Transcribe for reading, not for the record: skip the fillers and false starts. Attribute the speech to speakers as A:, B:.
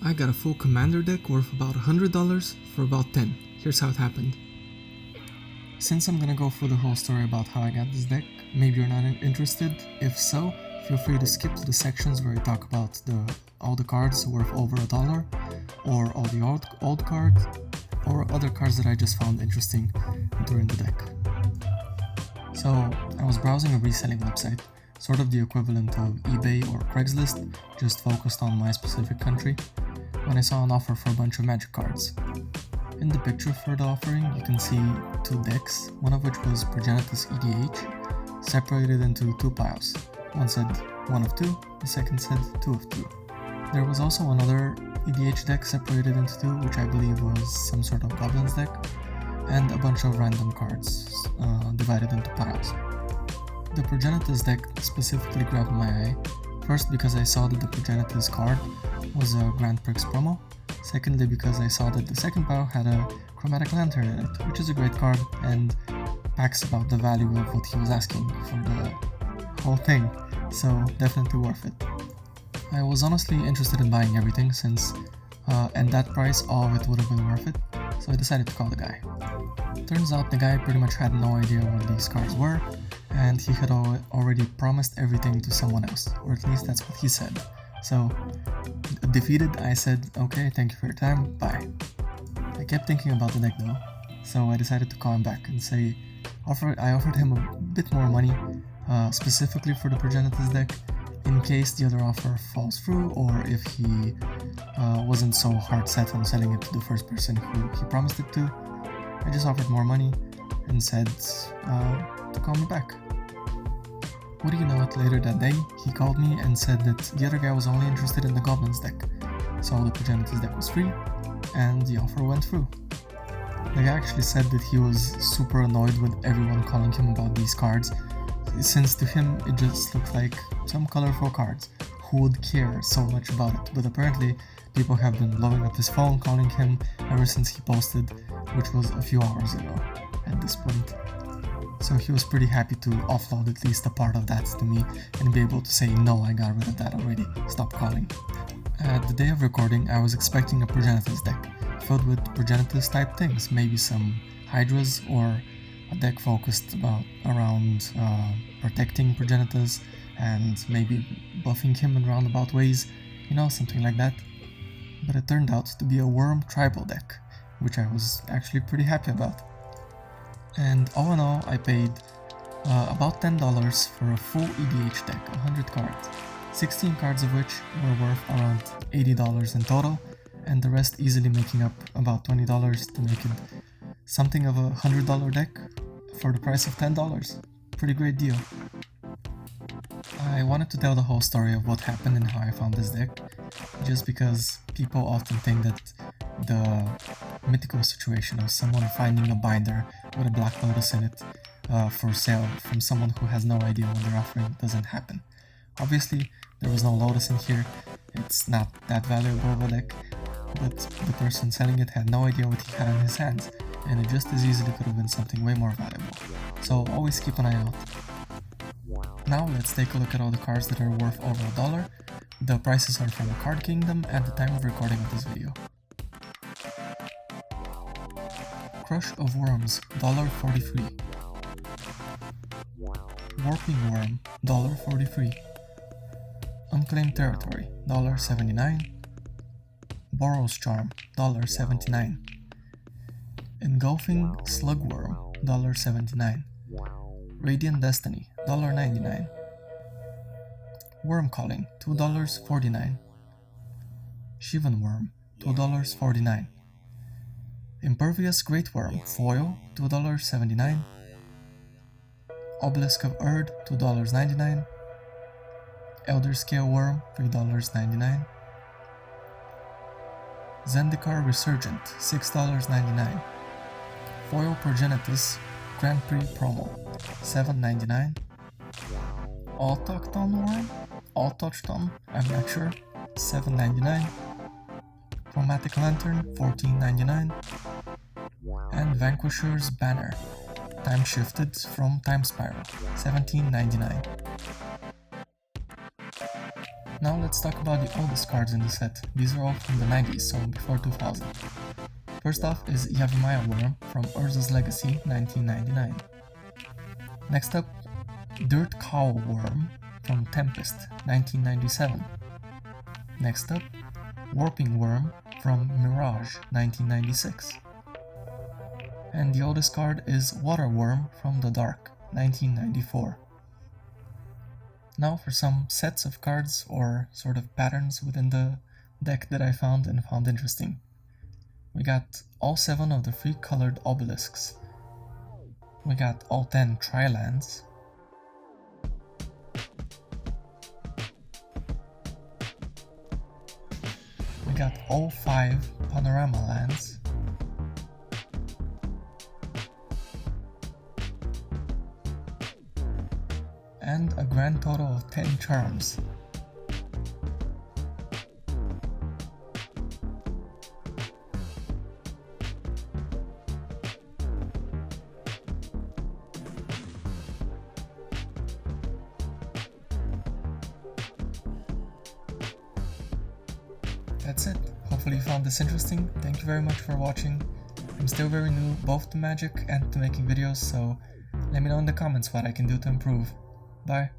A: I got a full Commander deck worth about $100 for about 10. Here's how it happened. Since I'm gonna go through the whole story about how I got this deck, maybe you're not interested. If so, feel free to skip to the sections where I talk about all the cards worth over $1, or all the old cards, or other cards that I just found interesting during the deck. So, I was browsing a reselling website, sort of the equivalent of eBay or Craigslist, just focused on my specific country, when I saw an offer for a bunch of Magic cards. In the picture for the offering, you can see 2 decks, one of which was Progenitus EDH, separated into 2 piles. One said 1 of 2, the second said 2 of 2. There was also another EDH deck separated into 2, which I believe was some sort of Goblins deck, and a bunch of random cards divided into piles. The Progenitus deck specifically grabbed my eye, first because I saw that the Progenitus card was a Grand Prix promo, secondly because I saw that the second pile had a Chromatic Lantern in it, which is a great card and packs about the value of what he was asking for the whole thing, so definitely worth it. I was honestly interested in buying everything since, at that price, all of it would have been worth it, so I decided to call the guy. Turns out the guy pretty much had no idea what these cards were, and he had already promised everything to someone else, or at least that's what he said. So, defeated, I said, okay, thank you for your time, bye. I kept thinking about the deck though, so I decided to call him back and say, I offered him a bit more money, specifically for the Progenitus deck, in case the other offer falls through, or if he wasn't so hard set on selling it to the first person who he promised it to. I just offered more money and said to call me back. What do you know it, later that day, he called me and said that the other guy was only interested in the Goblins deck, so the Progenitus deck was free, and the offer went through. The guy actually said that he was super annoyed with everyone calling him about these cards, since to him it just looked like some colorful cards. Who would care so much about it? But apparently people have been blowing up his phone calling him ever since he posted, which was a few hours ago at this point. So he was pretty happy to offload at least a part of that to me and be able to say, no, I got rid of that already, stop calling. At the day of recording, I was expecting a Progenitus deck, filled with Progenitus type things, maybe some Hydras, or a deck focused around protecting Progenitus and maybe buffing him in roundabout ways, something like that. But it turned out to be a Wurm tribal deck, which I was actually pretty happy about. And all in all, I paid about $10 for a full EDH deck, 100 cards, 16 cards of which were worth around $80 in total, and the rest easily making up about $20 to make it something of a $100 deck for the price of $10. Pretty great deal. I wanted to tell the whole story of what happened and how I found this deck, just because people often think that the mythical situation of someone finding a binder with a Black Lotus in it for sale from someone who has no idea what they're offering doesn't happen. Obviously, there was no Lotus in here, it's not that valuable of a deck, but the person selling it had no idea what he had in his hands, and it just as easily could have been something way more valuable. So always keep an eye out. Now let's take a look at all the cards that are worth over $1. The prices are from the Card Kingdom at the time of recording of this video. Crush of Worms, $1.43. Warping Worm, $1.43. Unclaimed Territory, $1.79. Borrow's Charm, $1.79. Engulfing Slugworm, $1.79. Radiant Destiny, $1.99. Worm Calling, $2.49. Shivan Worm, $2.49. Impervious Great Worm, Foil, $2.79. Obelisk of Erd, $2.99. Elder Scale Worm, $3.99. Zendikar Resurgent, $6.99. Foil Progenitus Grand Prix Promo, $7.99. Autochthon Worm? Autochthon? I'm not sure. $7.99. Chromatic Lantern, $14.99. And Vanquisher's Banner, time shifted from Time Spiral, $17.99. Now let's talk about the oldest cards in the set. These are all from the 90s, so before 2000. First off is Yavimaya Wurm from Urza's Legacy 1999. Next up, Dirt Cow Wurm from Tempest 1997. Next up, Warping Wurm from Mirage 1996. And the oldest card is Water Wurm from the Dark 1994. Now for some sets of cards or sort of patterns within the deck that I found interesting. We got all 7 of the free colored obelisks. We got all 10 tri-lands. We got all 5 panorama lands. And a grand total of 10 charms. That's it. Hopefully you found this interesting. Thank you very much for watching. I'm still very new both to Magic and to making videos, so let me know in the comments what I can do to improve. Bye.